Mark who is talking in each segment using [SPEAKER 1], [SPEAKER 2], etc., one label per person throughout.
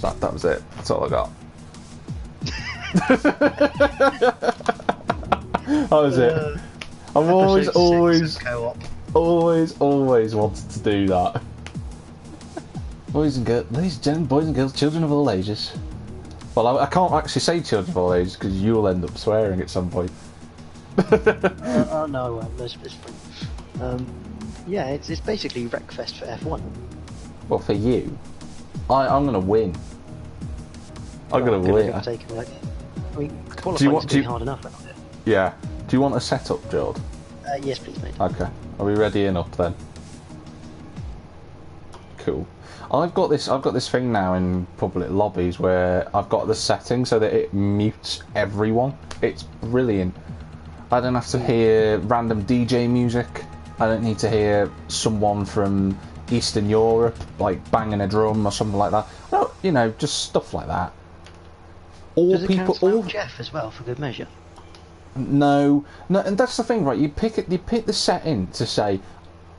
[SPEAKER 1] That was it. That's all I got. That was it. I've always wanted to do that. Boys and girls, children of all ages. Well, I can't actually say children of all ages because you'll end up swearing at some point.
[SPEAKER 2] Oh no, I won't. It's fine. Yeah, it's basically Wreckfest for F1.
[SPEAKER 1] Well, for you, I'm gonna win. I'm gonna win.
[SPEAKER 2] I mean, qualifying's hard enough.
[SPEAKER 1] Yeah. Do you want a setup, Jord?
[SPEAKER 2] Yes, please, mate.
[SPEAKER 1] Okay. Are we ready enough then? Cool. I've got this thing now in public lobbies where I've got the setting so that it mutes everyone. It's brilliant. I don't have to hear random DJ music. I don't need to hear someone from Eastern Europe like banging a drum or something like that. No, you know, just stuff like that.
[SPEAKER 2] Does it cancel Jeff as well for good measure?
[SPEAKER 1] No, and that's the thing, right? You pick the setting to say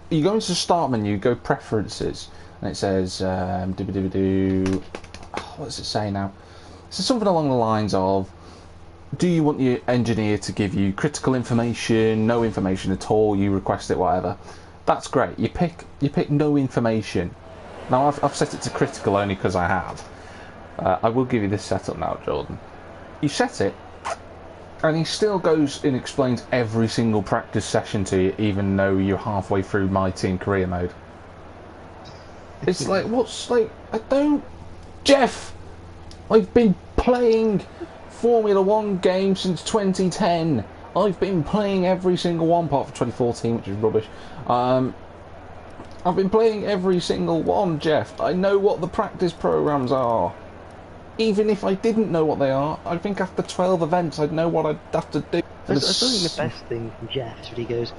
[SPEAKER 1] you go into the start menu, go preferences, and it says what does it say now? It says something along the lines of, do you want your engineer to give you critical information, no information at all, you request it, whatever. That's great. You pick no information. Now I've set it to critical only because I have. I will give you this setup now, Jordan. You set it, and he still goes and explains every single practice session to you, even though you're halfway through My Team career mode. It's like, Jeff, I've been playing Formula 1 games since 2010. I've been playing every single one, apart from 2014, which is rubbish. I've been playing every single one, Jeff. I know what the practice programs are. Even if I didn't know what they are, I think after 12 events I'd know what I'd have to do.
[SPEAKER 2] I think the best thing from Jeff is when he goes,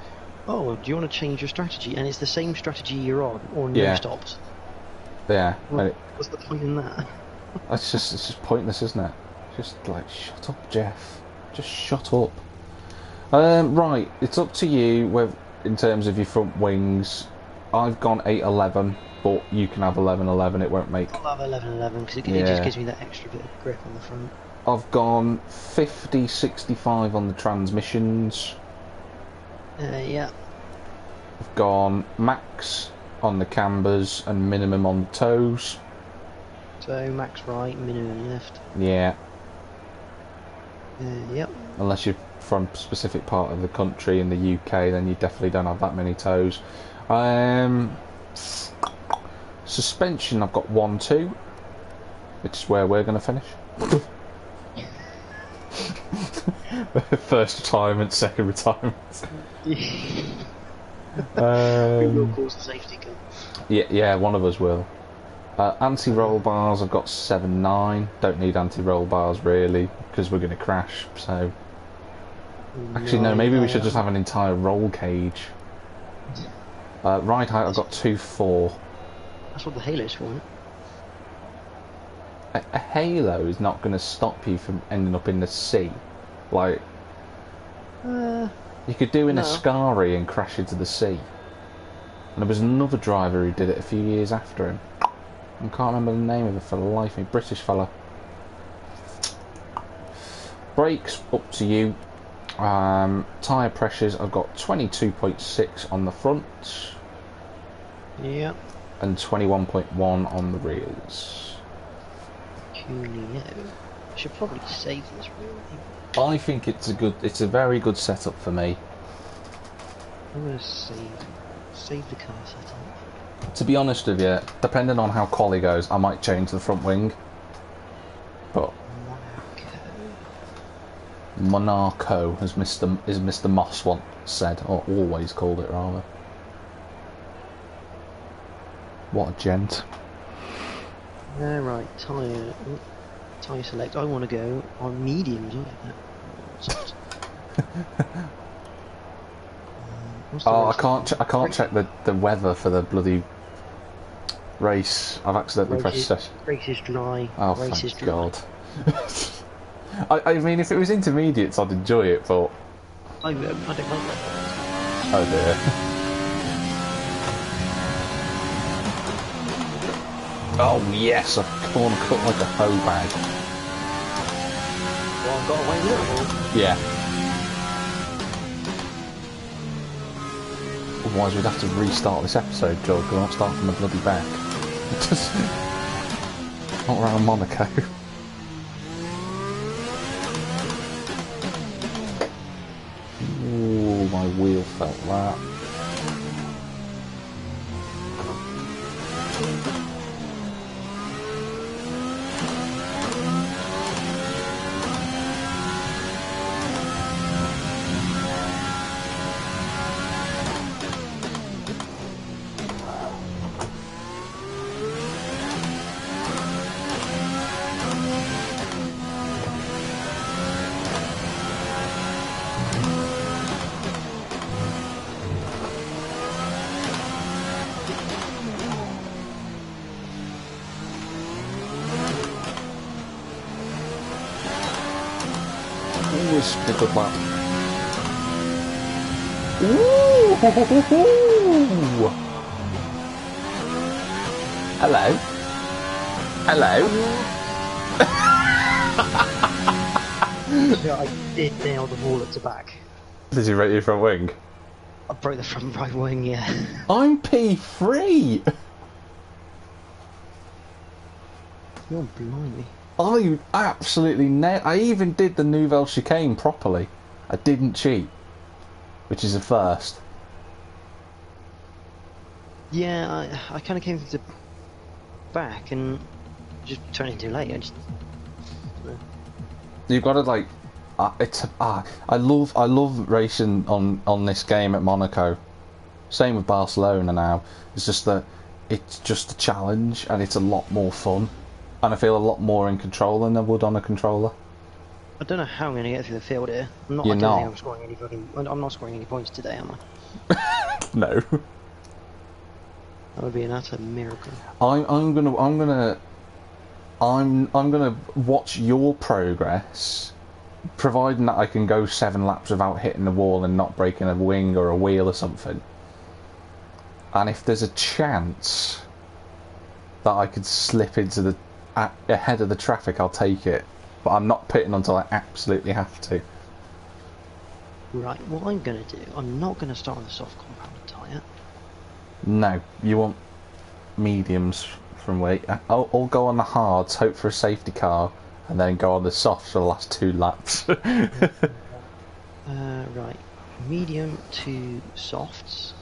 [SPEAKER 2] oh, do you want to change your strategy? And it's the same strategy you're on, or no stops.
[SPEAKER 1] Yeah.
[SPEAKER 2] What's the point in that?
[SPEAKER 1] It's just pointless, isn't it? Just like, shut up, Jeff. Just shut up. Right, it's up to you in terms of your front wings. I've gone 811. But you can have 1111, it won't make...
[SPEAKER 2] I'll have 1111 because it just gives me that extra bit of grip on the front.
[SPEAKER 1] I've gone 5065 on the transmissions.
[SPEAKER 2] Yeah.
[SPEAKER 1] I've gone max on the cambers and minimum on the toes.
[SPEAKER 2] So max right, minimum left.
[SPEAKER 1] Yeah.
[SPEAKER 2] Yep.
[SPEAKER 1] Unless you're from a specific part of the country in the UK, then you definitely don't have that many toes. Suspension, I've got 1-2, which is where we're going to finish. First retirement, second retirement.
[SPEAKER 2] We will cause the safety car.
[SPEAKER 1] Yeah, one of us will. Anti-roll bars, I've got 7-9. Don't need anti-roll bars really, because we're going to crash. So, actually, no. Maybe we should just have an entire roll cage. Ride height, I've got 2-4.
[SPEAKER 2] That's what the halo's for, isn't
[SPEAKER 1] it? A halo is not going to stop you from ending up in the sea. Like, you could do in a Ascari and crash into the sea. And there was another driver who did it a few years after him. I can't remember the name of it for the life of me. British fella. Brakes, up to you. Tyre pressures, I've got 22.6 on the front.
[SPEAKER 2] Yep.
[SPEAKER 1] And 21.1 on the rears.
[SPEAKER 2] Coolio. I should probably save this really.
[SPEAKER 1] I think it's a very good setup for me.
[SPEAKER 2] I'm gonna save the car setup.
[SPEAKER 1] To be honest with you, depending on how quali goes, I might change the front wing. But Monaco, as Mr. Moss once said, or always called it rather. What a gent.
[SPEAKER 2] Right, tyre select. I want to go on mediums.
[SPEAKER 1] I can't check the weather for the bloody race. I've accidentally pressed session.
[SPEAKER 2] Race is dry.
[SPEAKER 1] Oh, thank God. I mean, if it was intermediates, I'd enjoy it, but
[SPEAKER 2] I don't like that.
[SPEAKER 1] Oh dear. Oh yes, a corner cut like a hoe bag.
[SPEAKER 2] Well, I've got away with it all.
[SPEAKER 1] Yeah. Otherwise we'd have to restart this episode, Joel, because I'm starting from the bloody back. Just not around Monaco. Ooh, my wheel felt that. Always a good lap. Ooh! Hello. Hello.
[SPEAKER 2] Yeah, I did nail the wall at the back.
[SPEAKER 1] Did you rate your front wing?
[SPEAKER 2] I broke the front right wing, yeah.
[SPEAKER 1] I'm P3!
[SPEAKER 2] You're blimey.
[SPEAKER 1] I absolutely I even did the Nouvelle chicane properly. I didn't cheat, which is a first.
[SPEAKER 2] Yeah, I kind of came to the back and just turning too late. I just.
[SPEAKER 1] You've got to like, I love racing on this game at Monaco. Same with Barcelona now. It's just that it's just a challenge and it's a lot more fun. And I feel a lot more in control than I would on a controller.
[SPEAKER 2] I don't know how I'm going to get through the field here.
[SPEAKER 1] You're
[SPEAKER 2] I don't
[SPEAKER 1] not.
[SPEAKER 2] think I'm scoring any I'm not scoring any points today, am I?
[SPEAKER 1] No.
[SPEAKER 2] That would be an utter miracle.
[SPEAKER 1] I'm gonna watch your progress, providing that I can go 7 laps without hitting the wall and not breaking a wing or a wheel or something. And if there's a chance that I could slip into the ahead of the traffic, I'll take it. But I'm not pitting until I absolutely have to.
[SPEAKER 2] Right, what I'm going to do, I'm not going to start on the soft compound tyre.
[SPEAKER 1] No, you want mediums from weight. I'll go on the hards, hope for a safety car, and then go on the softs for the last 2 laps.
[SPEAKER 2] Right, medium to softs.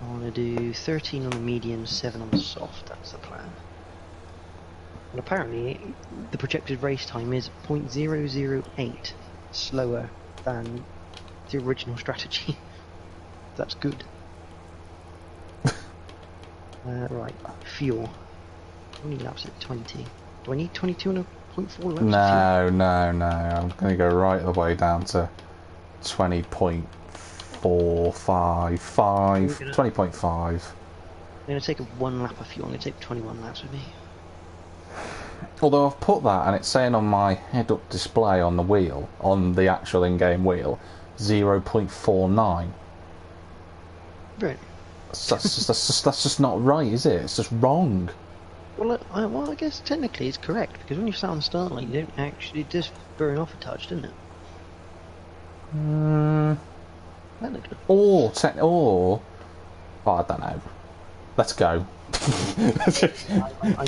[SPEAKER 2] I want to do 13 on the medium, 7 on the soft, that's the plan. And apparently, the projected race time is 0.008 slower than the original strategy. That's good. Right, fuel. How many laps at 20? Do I need 22 and a 0.4 laps?
[SPEAKER 1] No, I'm going to go right the way down to 20.455, 20.5.
[SPEAKER 2] I'm going to take a 1 lap of fuel. I'm going to take 21 laps with me.
[SPEAKER 1] Although I've put that and it's saying on my head-up display on the wheel, on the actual in-game wheel, 0.49.
[SPEAKER 2] Right.
[SPEAKER 1] That's just not right, is it? It's just wrong.
[SPEAKER 2] Well, I guess technically it's correct, because when you start on the start line, you don't actually, it just burn off a touch, doesn't it? That looks good.
[SPEAKER 1] Or oh, I don't know. Let's go.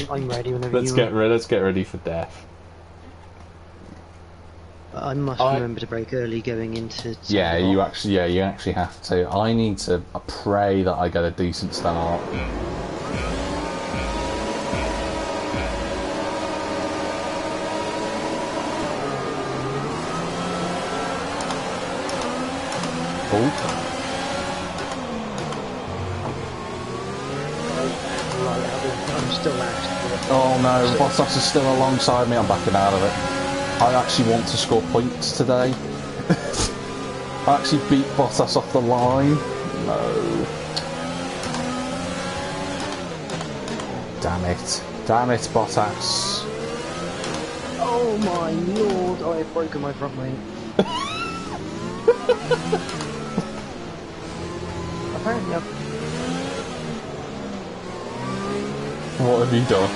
[SPEAKER 2] I'm ready whenever
[SPEAKER 1] Let's get ready for death.
[SPEAKER 2] I must remember to brake early going into.
[SPEAKER 1] Yeah, you actually have to. I need to pray that I get a decent start. Oh.
[SPEAKER 2] I'm still last.
[SPEAKER 1] Oh no, Bottas is still alongside me. I'm backing out of it. I actually want to score points today. I actually beat Bottas off the line. No. Damn it, Bottas.
[SPEAKER 2] Oh my lord! I have broken my front wing. Apparently, I've
[SPEAKER 1] What have you done?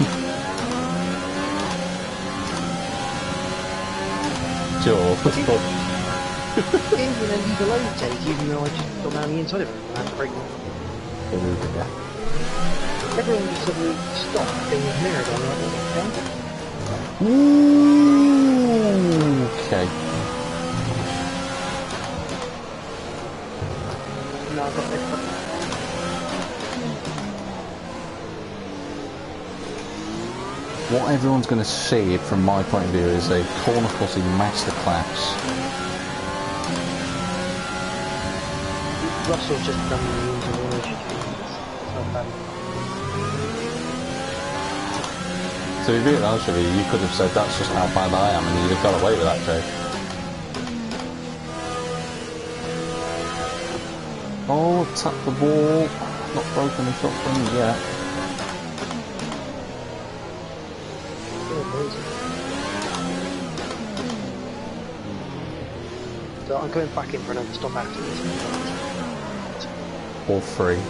[SPEAKER 1] George, what's what?
[SPEAKER 2] Gave me an illegal overtake, even though I just got down the inside of it and I had to brake. Everyone just suddenly stopped being mirrored on that.
[SPEAKER 1] Ooh, okay.
[SPEAKER 2] No, I've got this.
[SPEAKER 1] What everyone's going to see from my point of view is a corner crossing masterclass.
[SPEAKER 2] Russell's just done the intervention.
[SPEAKER 1] To be really honest with you, you could have said that's just how bad I am and you'd have got away with that joke. Oh, tap the ball. Not broken the shot from yet.
[SPEAKER 2] So I'm going back in for another stop after this.
[SPEAKER 1] Or three.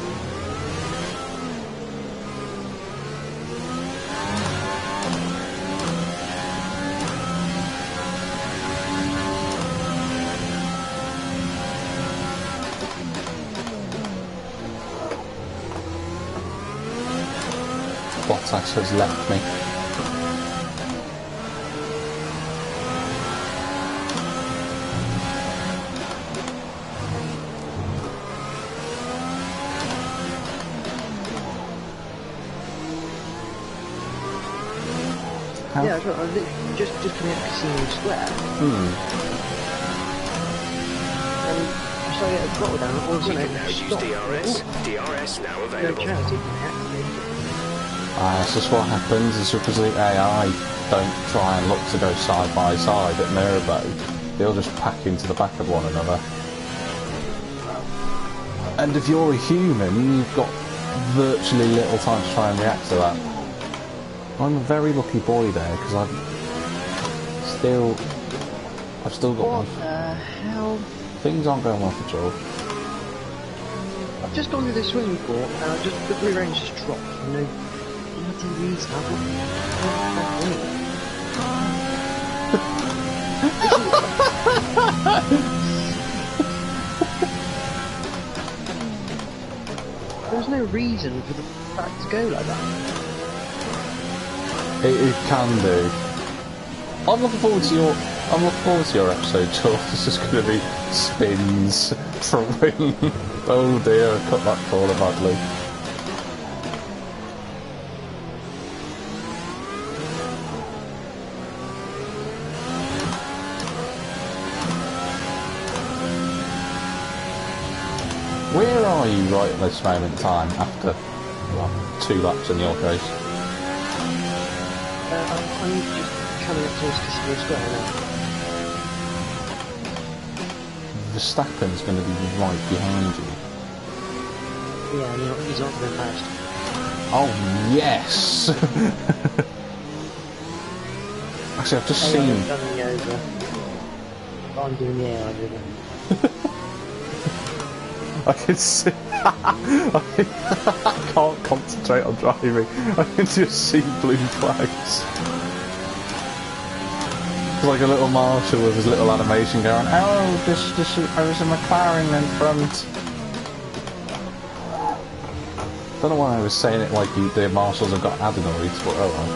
[SPEAKER 1] Bottas has left me. How?
[SPEAKER 2] Yeah, I was just coming out of Casino Square. And I saw a throttle down, all of a sudden
[SPEAKER 3] Now
[SPEAKER 2] it
[SPEAKER 3] use
[SPEAKER 2] stopped.
[SPEAKER 3] DRS. DRS now
[SPEAKER 2] No
[SPEAKER 3] available.
[SPEAKER 2] chance, even activated.
[SPEAKER 1] That's just what happens, is because the AI don't try and look to go side by side at Mirabo. They'll just pack into the back of one another. And if you're a human, you've got virtually little time to try and react to that. I'm a very lucky boy there, because I've still got
[SPEAKER 2] What
[SPEAKER 1] one.
[SPEAKER 2] the hell?
[SPEAKER 1] Things aren't going well for George.
[SPEAKER 2] I've just gone to the swimming pool and the blue range just dropped for no bloody reason. I've There's no reason for the fact to go like that.
[SPEAKER 1] It can do. I'm looking forward to your episode, George. It's just going to be spins, front wing. Oh dear, I cut that corner badly. Where are you right at this moment in time after, well, 2 laps in your case?
[SPEAKER 2] I'm just coming up towards Casino Square now.
[SPEAKER 1] Verstappen's going to be right behind you.
[SPEAKER 2] Yeah, and he's not going past.
[SPEAKER 1] Oh, yes! Actually, I've just seen...
[SPEAKER 2] I've done the over. But I'm doing the air over.
[SPEAKER 1] I can see... I can't concentrate on driving. I can just see blue flags. It's like a little marshal with his little animation going, oh, there's a McLaren in front. Don't know why I was saying it like the marshals have got adenoids, but oh well.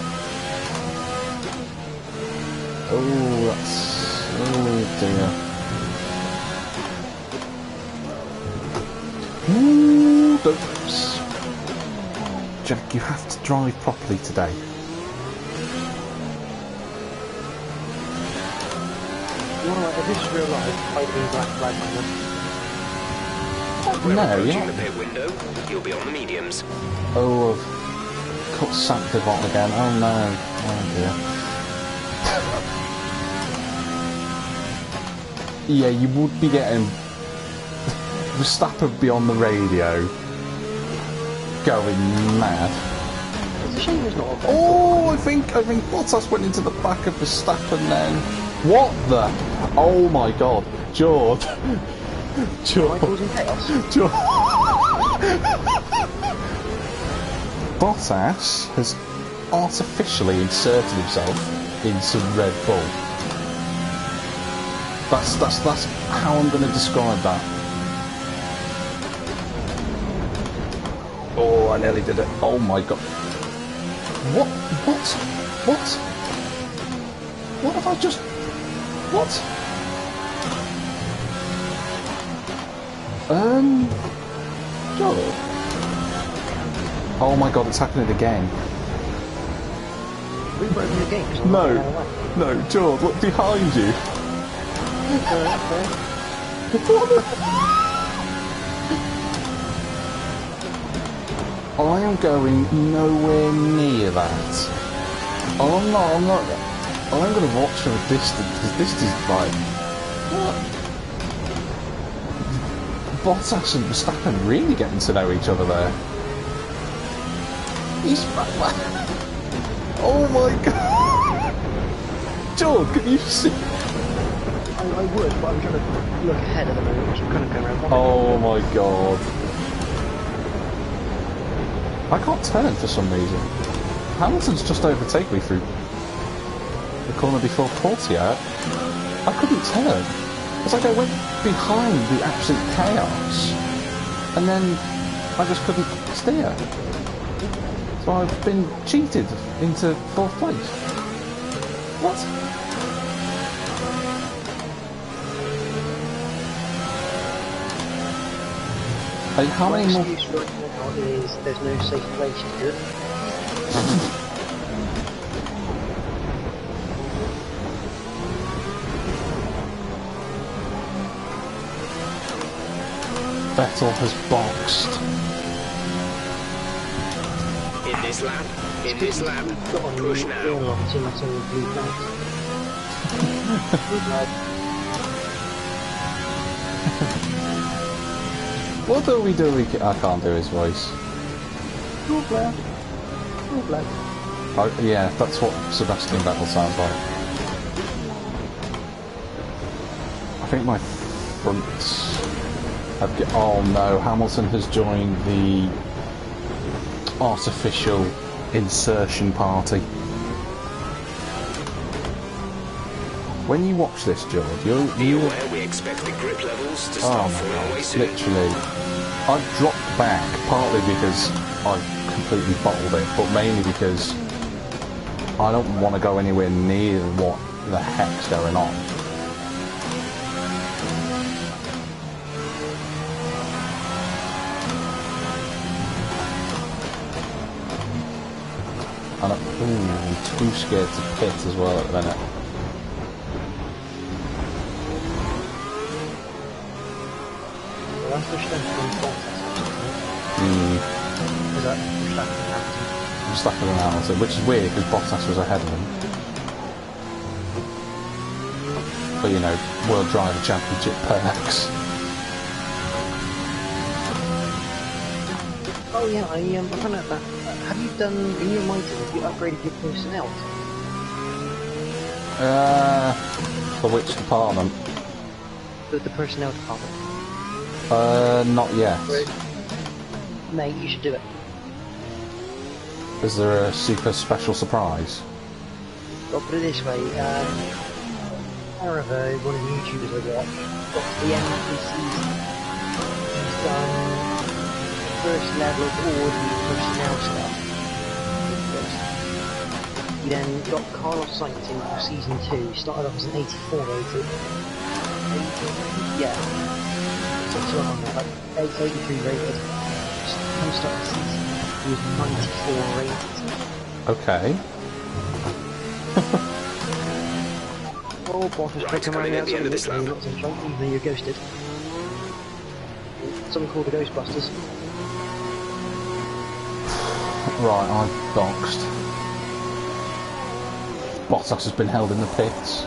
[SPEAKER 1] Oh, that's... oh dear. Ooh, oops. Jack, you have to drive properly today.
[SPEAKER 2] Well, if this is real life, I'd be black flag by now.
[SPEAKER 3] We're
[SPEAKER 1] No,
[SPEAKER 3] approaching
[SPEAKER 1] yeah.
[SPEAKER 3] the pit window. You'll be on the mediums.
[SPEAKER 1] Oh, I've cut Santa bottle again. Oh no. Oh dear. Yeah, you would be getting Verstappen be on the radio going mad.
[SPEAKER 2] It's a shame there's not a better.
[SPEAKER 1] Oh, I think Bottas went into the back of Verstappen then. What the? Oh my god. George.
[SPEAKER 2] Am I
[SPEAKER 1] George.
[SPEAKER 2] causing chaos?
[SPEAKER 1] George. Bottas has artificially inserted himself into Red Bull. That's how I'm going to describe that. Oh, I nearly did it. Oh my god. What? What have I just... What? Joe? Oh my god, it's happening again.
[SPEAKER 2] We've broken the game. 'Cause I'm
[SPEAKER 1] No,
[SPEAKER 2] not going away.
[SPEAKER 1] no, George, look behind you. I am going nowhere near that. I'm not. I'm going to watch from a distance, because this is like... What? Bottas and Verstappen really getting to know each other there. He's... Oh my god! George, can you see?
[SPEAKER 2] I would, but I'm trying to look ahead at the moment, which I'm kind of going around.
[SPEAKER 1] Oh my god. I can't turn for some reason. Hamilton's just overtaken me through the corner before Portia. I couldn't turn. It's like I went behind the absolute chaos and then I just couldn't steer. So I've been cheated into 4th place. What? Like, how many more...
[SPEAKER 2] excuse right now is there's no safe place to do it.
[SPEAKER 1] Vettel has boxed.
[SPEAKER 3] In this lap, push now.
[SPEAKER 2] Blue flag. Blue flag.
[SPEAKER 1] What do we do? I can't do his voice.
[SPEAKER 2] Blue flag. Blue flag.
[SPEAKER 1] Oh, yeah, that's what Sebastian Vettel sounds like. I think my fronts have oh no, Hamilton has joined the artificial insertion party. When you watch this, George,
[SPEAKER 3] Be
[SPEAKER 1] you
[SPEAKER 3] aware we expect the grip levels to
[SPEAKER 1] oh
[SPEAKER 3] start
[SPEAKER 1] my
[SPEAKER 3] falling
[SPEAKER 1] god,
[SPEAKER 3] away soon.
[SPEAKER 1] literally. I've dropped back partly because I've completely bottled it, but mainly because I don't want to go anywhere near what the heck's going on. And I'm too scared to pit as well at the minute.
[SPEAKER 2] Well, that's the strength from Bottas. Is that
[SPEAKER 1] Verstappen and Hamilton, which is weird because Bottas was ahead of him. But you know, World Driver Championship perks.
[SPEAKER 2] Oh yeah, I found out that. Have you done in your motor? Have you upgraded your personnel?
[SPEAKER 1] For which department?
[SPEAKER 2] The personnel department.
[SPEAKER 1] Not yet.
[SPEAKER 2] Mate, you should do it.
[SPEAKER 1] Is there a super special surprise?
[SPEAKER 2] I'll put it this way. Aravo, one of the YouTubers I watch, got to the end of the season. He's done first level of all the personnel stuff. He then got Carlos Sainz in for season 2. He started off as an 84 rated. Yeah. So on there, like 83 rated. Come start the season, he was 94 rated.
[SPEAKER 1] Okay.
[SPEAKER 2] Oh, Bottas
[SPEAKER 3] Right,
[SPEAKER 2] took him around
[SPEAKER 3] coming
[SPEAKER 2] the
[SPEAKER 3] at the end of this
[SPEAKER 2] outside,
[SPEAKER 3] lap.
[SPEAKER 2] not in front, even though you're ghosted. Something called the Ghostbusters.
[SPEAKER 1] Right, I've boxed. Bottas has been held in the pits.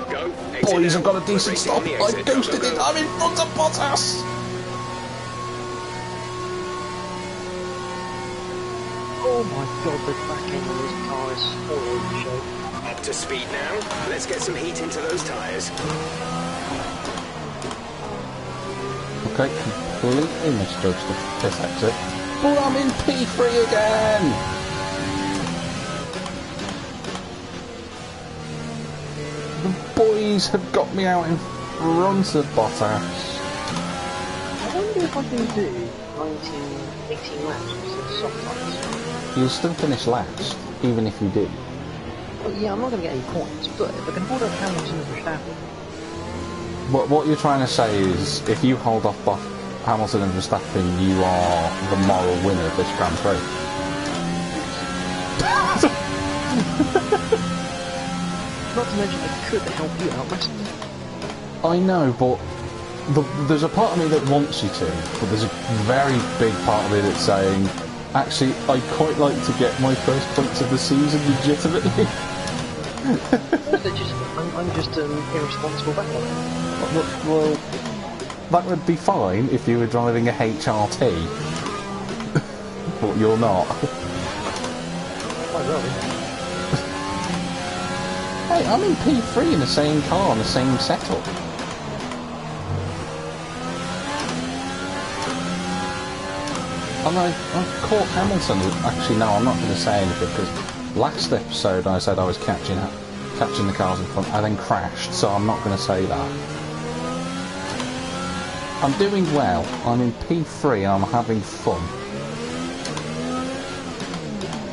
[SPEAKER 3] Go.
[SPEAKER 1] Boys, I've got a
[SPEAKER 3] We're
[SPEAKER 1] decent
[SPEAKER 3] racing
[SPEAKER 1] stop.
[SPEAKER 3] on the
[SPEAKER 1] I
[SPEAKER 3] exit. Go,
[SPEAKER 1] ghosted
[SPEAKER 3] go,
[SPEAKER 1] it.
[SPEAKER 3] go.
[SPEAKER 1] I'm in front of Bottas.
[SPEAKER 2] Oh my god, the back end of this car is all over the show.
[SPEAKER 3] Up to speed now. Let's get some heat into those tyres.
[SPEAKER 1] Okay, completely misjudged the pit exit. But I'm in P3 again! The boys have got me out in front of Bottas.
[SPEAKER 2] I wonder if I can do 19, 18 laps with some soft tyres.
[SPEAKER 1] You'll still finish last, even if you do.
[SPEAKER 2] Well, yeah, I'm not going to get any points, but if I can hold up Hamilton and Verstappen...
[SPEAKER 1] What you're trying to say is, if you hold off Hamilton and Verstappen, you are the moral winner of this Grand Prix.
[SPEAKER 2] Not to mention, it could help you out massively.
[SPEAKER 1] I know, but there's a part of me that wants you to, but there's a very big part of me that's saying, actually, I'd quite like to get my first points of the season legitimately.
[SPEAKER 2] I'm just an irresponsible backman.
[SPEAKER 1] Well, that would be fine if you were driving a HRT, but you're not.
[SPEAKER 2] Quite well,
[SPEAKER 1] Hey, I'm in P3 in the same car, in the same setup. And I've caught Hamilton. Actually, no, I'm not going to say anything because last episode I said I was catching the cars in front. I then crashed, so I'm not going to say that. I'm doing well. I'm in P3 and I'm having fun.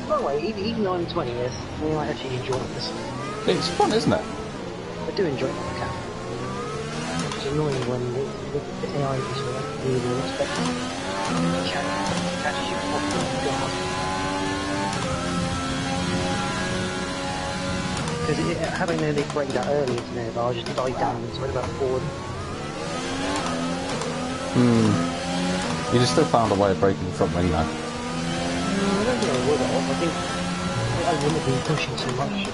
[SPEAKER 2] By the way, even though I'm 20th, I might actually enjoy this.
[SPEAKER 1] It's fun, isn't it?
[SPEAKER 2] I do enjoy it when I can. It's annoying when the AI is really unexpected. Catches you off guard. Because having known they break that early into there, I'll just die down and spread about forward.
[SPEAKER 1] You just still found a way of breaking the front wing though.
[SPEAKER 2] I don't think I would have. I think I wouldn't have been pushing so much.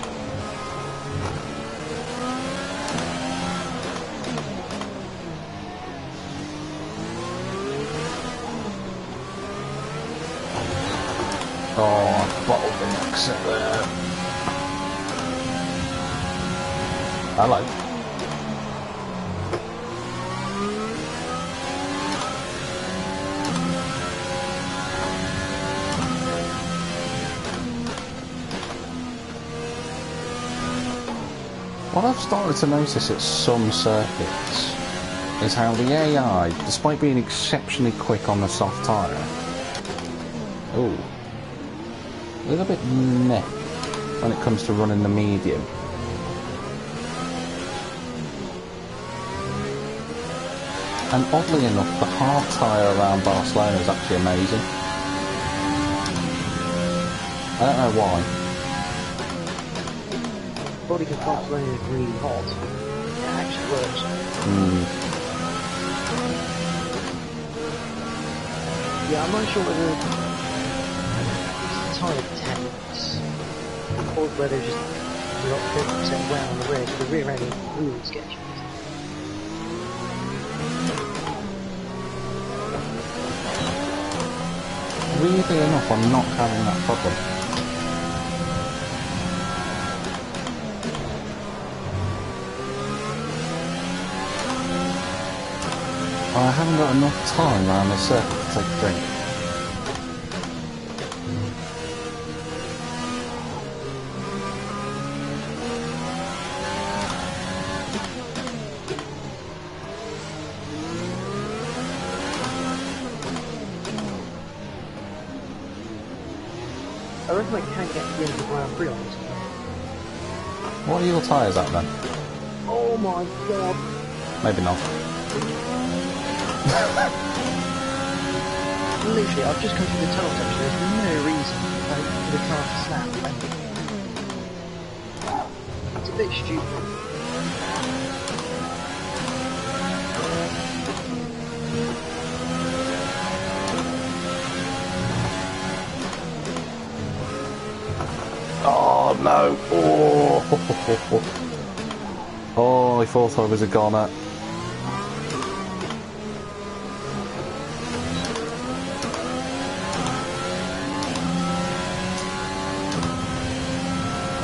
[SPEAKER 1] Oh, I bottled the exit there. Hello. What I've started to notice at some circuits is how the AI, despite being exceptionally quick on the soft tyre, a little bit meh when it comes to running the medium. And oddly enough, the hard tyre around Barcelona is actually amazing. I don't know why.
[SPEAKER 2] Probably because Barcelona is really hot. It actually works. Yeah, I'm not sure whether it's tyre temps or whether it's just not 50% wear on the rear, because the rear end is really sketchy.
[SPEAKER 1] Weirdly enough, I'm not having that problem. I haven't got enough time around the circuit to take a drink.
[SPEAKER 2] I reckon I can get to the end of the Grand Prix on this one.
[SPEAKER 1] What are your tyres at then?
[SPEAKER 2] Oh my god!
[SPEAKER 1] Maybe not.
[SPEAKER 2] Literally, I've just come through the tunnel section, there's no reason for the car to snap. It's a bit stupid.
[SPEAKER 1] Oh no! Oh, oh, I thought I was a goner.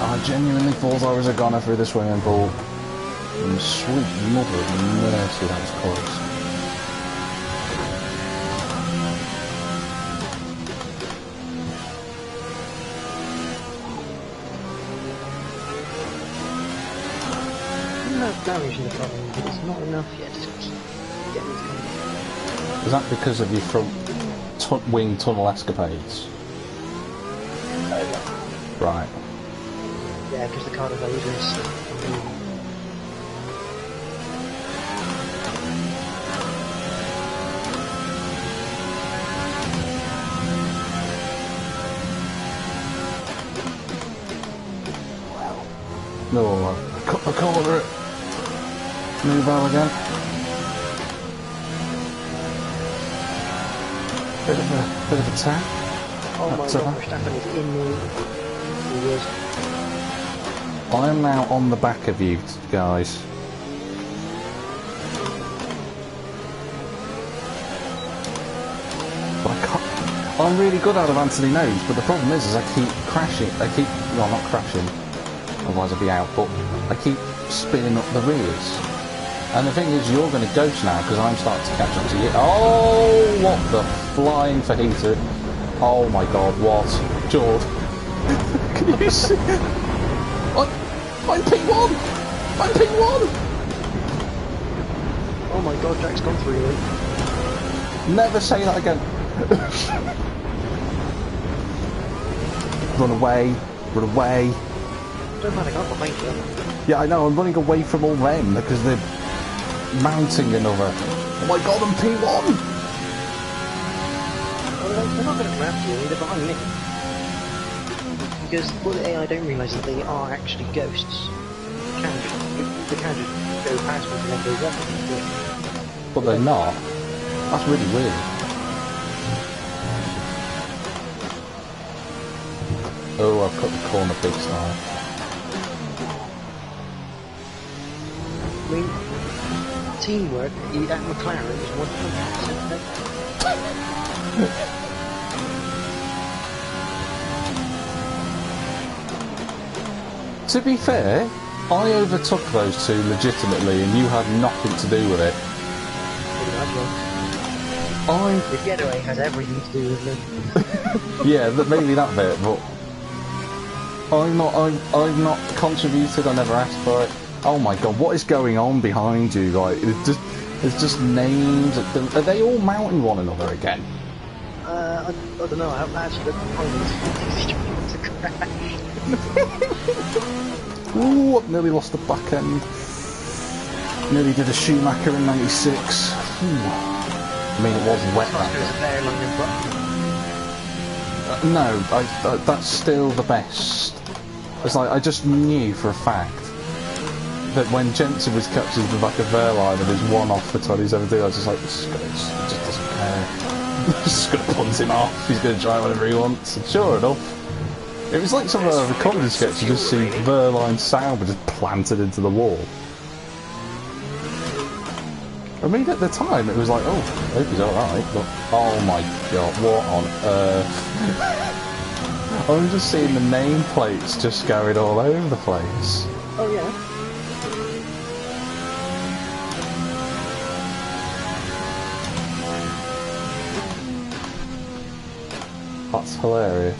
[SPEAKER 1] I genuinely thought I was a goner through the swimming pool. And sweet mother of mercy, that was close.
[SPEAKER 2] damage in the front end, but it's not enough yet to keep getting this kind of...
[SPEAKER 1] Is that because of your front wing tunnel escapades? Right.
[SPEAKER 2] Yeah, because the card of lasers.
[SPEAKER 1] No, I corner it. Move out again. Bit of a tap.
[SPEAKER 2] Oh my
[SPEAKER 1] That's
[SPEAKER 2] god,
[SPEAKER 1] alright.
[SPEAKER 2] Verstappen is in the... He is.
[SPEAKER 1] I am now on the back of you guys. But I can't. I'm really good out of Anthony knows, but the problem is I keep crashing. Well, not crashing. Otherwise I'd be out, but I keep spinning up the rears. And the thing is, you're going to ghost now because I'm starting to catch up to you. Oh, what the flying fajita. Oh my god, what? George. Can you see? I'm P1! I'm P1!
[SPEAKER 2] Oh my god, Jack's gone through it.
[SPEAKER 1] Never say that again. Run away. Run away.
[SPEAKER 2] Don't matter, I'm behind you.
[SPEAKER 1] Yeah, I know, I'm running away from all them because they're mounting another. Oh my god, I'm P1!
[SPEAKER 2] Oh, they're not going to grab you, they're behind me. Because what the AI don't realise is that they are actually ghosts. They can just go past me and then go up.
[SPEAKER 1] But they're not. That's really weird. Oh, I've cut the corner big style.
[SPEAKER 2] I mean, teamwork at McLaren is 100%.
[SPEAKER 1] To be fair, I overtook those two legitimately and you had nothing to do with it.
[SPEAKER 2] The getaway has everything to do with me.
[SPEAKER 1] Yeah, maybe that bit, but I've not contributed, I never asked for it. Oh my god, what is going on behind you? Like, it's just names. Are they all mounting one another again?
[SPEAKER 2] I don't know, I haven't actually looked behind to crash.
[SPEAKER 1] Ooh, I've nearly lost the back end. Nearly did a Schumacher in '96. I mean, it was wet that day. No, that's still the best. It's like, I just knew for a fact that when Jensen was captured in the back of Verline and his one off for 2017, I was just like, this guy just doesn't care. He's just going to punt him off, he's going to try whatever he wants. And sure enough, it was like some of the comedy sketch, you just see Verline's Sauber just planted into the wall. I mean, at the time, it was like, oh, I hope he's alright, but oh my god, what on earth? I'm just seeing the nameplates just going all over the place.
[SPEAKER 2] Oh yeah.
[SPEAKER 1] That's hilarious.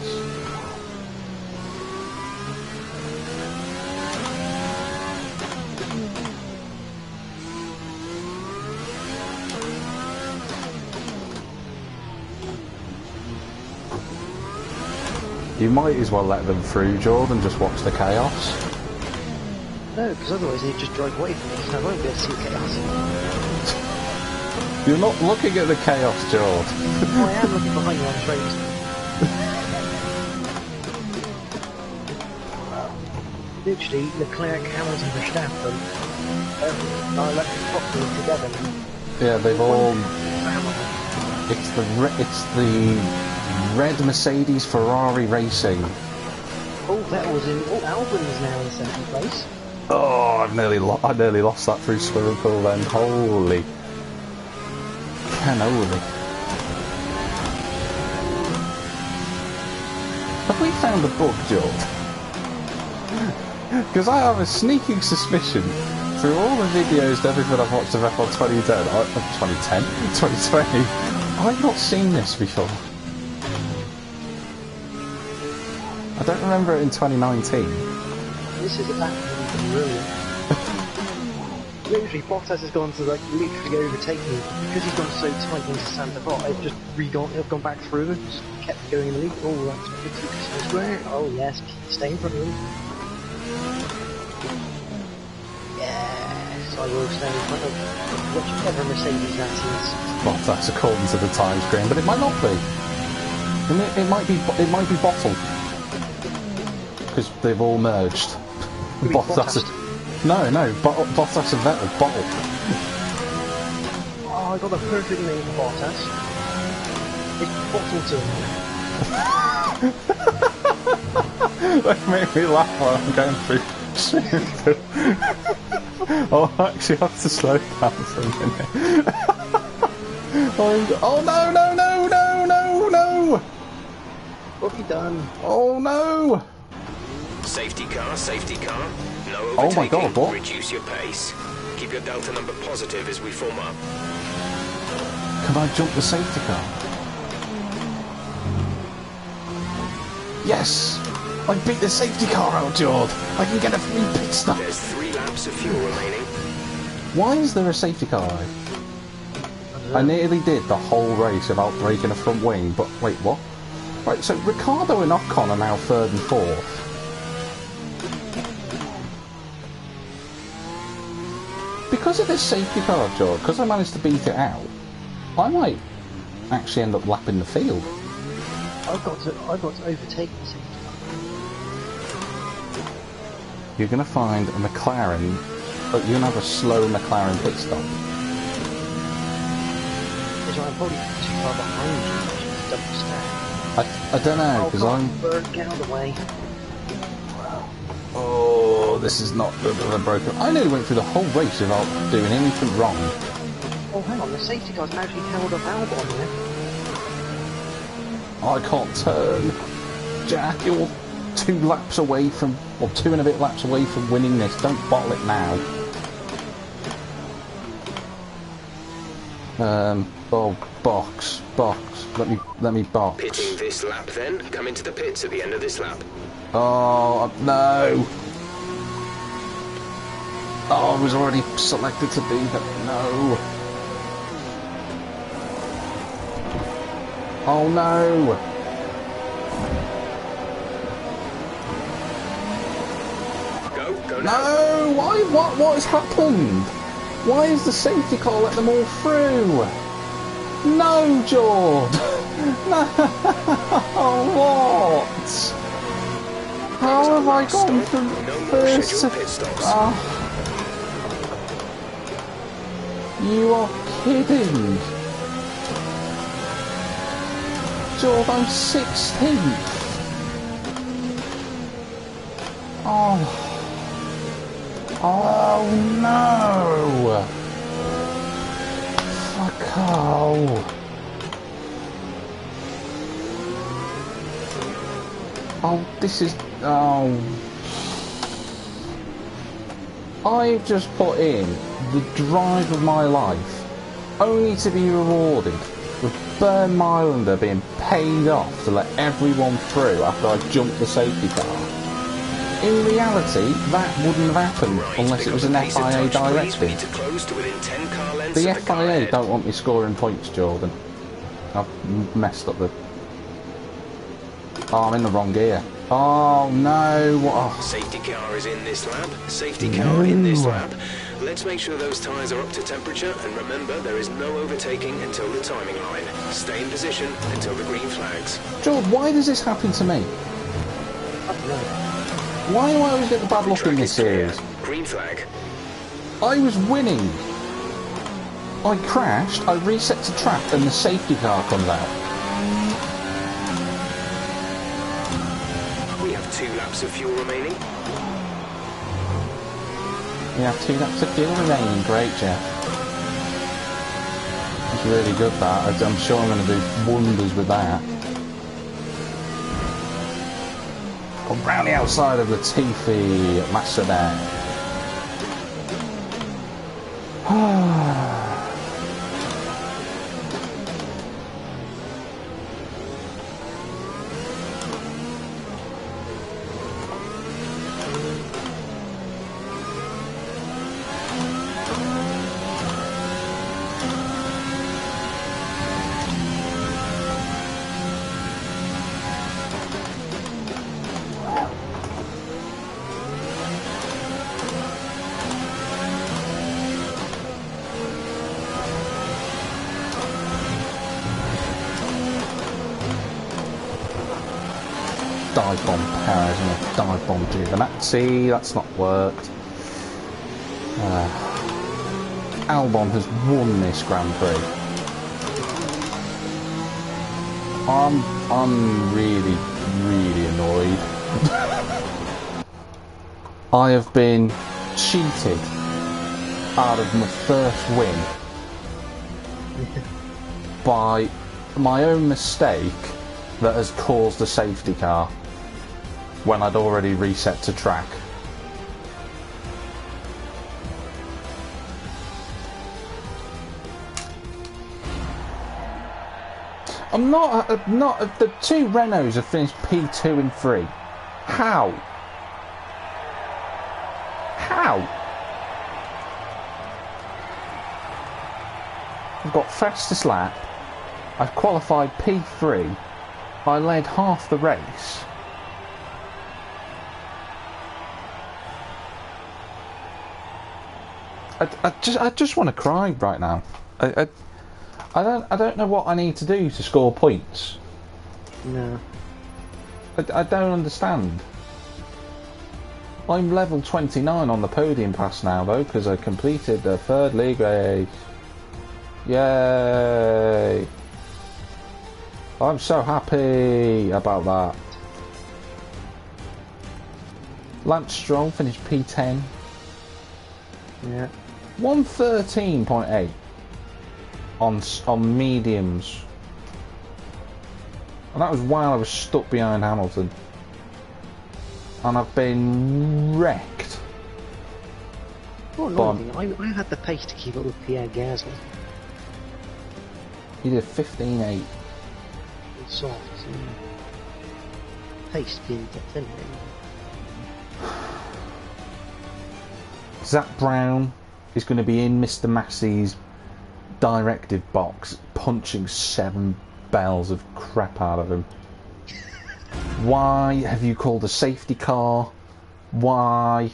[SPEAKER 1] You might as well let them through, Jordan, just watch the chaos.
[SPEAKER 2] No, because otherwise they'd just drive away from me, and I won't be able to see the chaos.
[SPEAKER 1] You're not looking at the chaos, George.
[SPEAKER 2] Oh, I am looking behind you on the straight. Literally, Leclerc, Hamilton, Verstappen are like properly together.
[SPEAKER 1] Yeah, they've all. It's the red Mercedes Ferrari Racing.
[SPEAKER 2] Oh, that was in. Oh, Albon's now in second place.
[SPEAKER 1] Oh, I nearly lost that through swimming pool then. Holy cannoli! Have we found a bug, George? Because I have a sneaking suspicion through all the videos and everything I've watched of F1 2020, I've not seen this before. I don't remember it in 2019.
[SPEAKER 2] This is absolutely brilliant. Literally, Bottas has gone to like literally overtake me because he's gone so tight into Santa Bot. I've gone back through and just kept going in the lead. Oh, that's pretty square. Oh yes, stay in front of him. Yes, I will stay in front of whichever Mercedes that is.
[SPEAKER 1] Bottas according to the time screen, but it might not be. It might be Bottle because they've all merged. Bottas. No, Bottas and Vettel, Bottle.
[SPEAKER 2] Oh, I got the perfect name for Bottas. It's Bottleton.
[SPEAKER 1] They make me laugh while I'm going through. Oh, I actually have to slow down for a minute. Oh no!
[SPEAKER 2] What have you done?
[SPEAKER 1] Oh no!
[SPEAKER 3] Safety car, safety car. No
[SPEAKER 1] Oh
[SPEAKER 3] overtaking.
[SPEAKER 1] my God, what?
[SPEAKER 3] Reduce your pace. Keep your delta number positive as we form up.
[SPEAKER 1] Can I jump the safety car? Yes! I beat the safety car out, George! I can get a free pit stop!
[SPEAKER 3] There's 3 laps of fuel remaining.
[SPEAKER 1] Why is there a safety car? I nearly did the whole race without breaking a front wing, but wait, what? Right, so Ricardo and Ocon are now 3rd and 4th. Because of this safety car, George, because I managed to beat it out, I might actually end up lapping the field.
[SPEAKER 2] I've got to overtake the safety car.
[SPEAKER 1] You're going to find a McLaren, but you're going to have a slow McLaren pit stop.
[SPEAKER 2] It's right, I'm probably too far behind you. Double stack.
[SPEAKER 1] I don't know, because
[SPEAKER 2] Get out of the way.
[SPEAKER 1] Oh, this is not good with a broken... I nearly went through the whole race without doing anything wrong.
[SPEAKER 2] Oh, hang on, the safety car's actually held up Albon there.
[SPEAKER 1] I can't turn. Jack, you're 2 laps away from... or 2 and a bit laps away from winning this. Don't bottle it now. Oh, box. Let me box.
[SPEAKER 3] Pitting this lap then. Come into the pits at the end of this lap.
[SPEAKER 1] Oh, no. Oh, I was already selected to be that. No. Oh, no.
[SPEAKER 3] Go now.
[SPEAKER 1] No! Why? What has happened? Why is the safety car let them all through? No, George! No! What? How have I gone from first to... Oh. You are kidding! George, I'm 16th! Oh... Oh no! Fuck oh! Oh, this is... Oh... I've just put in the drive of my life, only to be rewarded with Burn Mylander being paid off to let everyone through after I jumped the safety car. In reality, that wouldn't have happened unless it was an FIA directive. The FIA don't want me scoring points, Jordan. I've messed up the... Oh, I'm in the wrong gear. Oh, no. Oh.
[SPEAKER 3] Safety car is in this lap. Safety car in this lap. Let's make sure those tyres are up to temperature, and remember, there is no overtaking until the timing line. Stay in position until the green flags.
[SPEAKER 1] George, why does this happen to me?
[SPEAKER 2] I don't know.
[SPEAKER 1] Why do I always get the bad luck in this series?
[SPEAKER 3] Green flag.
[SPEAKER 1] I was winning. I crashed, I reset to track, and the safety car comes out.
[SPEAKER 3] We have 2 laps of fuel remaining.
[SPEAKER 1] We have 2 laps of fuel remaining. Great, Jeff. That's really good, that. I'm sure I'm going to do wonders with that. Around the outside of Latifi, Macedonia. dive bomb Perez. I'm going to dive bomb Giovinazzi. That's not worked. Albon has won this Grand Prix. I'm really, really annoyed. I have been cheated out of my first win by my own mistake that has caused a safety car when I'd already reset to track. I'm not. The two Renaults have finished P2 and 3. How? How? I've got fastest lap. I've qualified P3. I led half the race. I just want to cry right now. I don't know what I need to do to score points.
[SPEAKER 2] No.
[SPEAKER 1] I don't understand. I'm level 29 on the podium pass now though, because I completed the third league race. Yay! I'm so happy about that. Lance Stroll finished P10.
[SPEAKER 2] Yeah.
[SPEAKER 1] 113.8 on mediums, and that was while I was stuck behind Hamilton, and I've been wrecked.
[SPEAKER 2] Well, I had the pace to keep up with Pierre Gasly.
[SPEAKER 1] You did 15.8.
[SPEAKER 2] It's soft. Pace being kept in there.
[SPEAKER 1] Zach Brown is going to be in Mr. Massey's directive box, punching 7 bells of crap out of him. Why have you called a safety car? Why?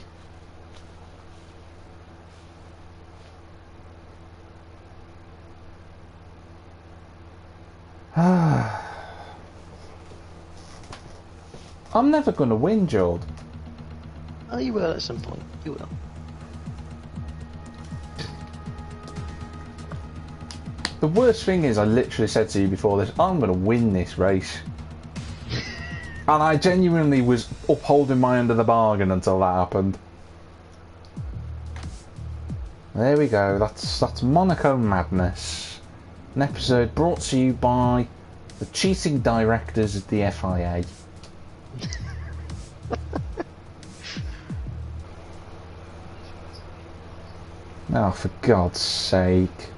[SPEAKER 1] I'm never going to win, Jord.
[SPEAKER 2] Oh, you will at some point. You will.
[SPEAKER 1] The worst thing is, I literally said to you before this, I'm going to win this race. And I genuinely was upholding my end of the bargain until that happened. There we go, that's Monaco Madness. An episode brought to you by the cheating directors of the FIA. Oh, for God's sake.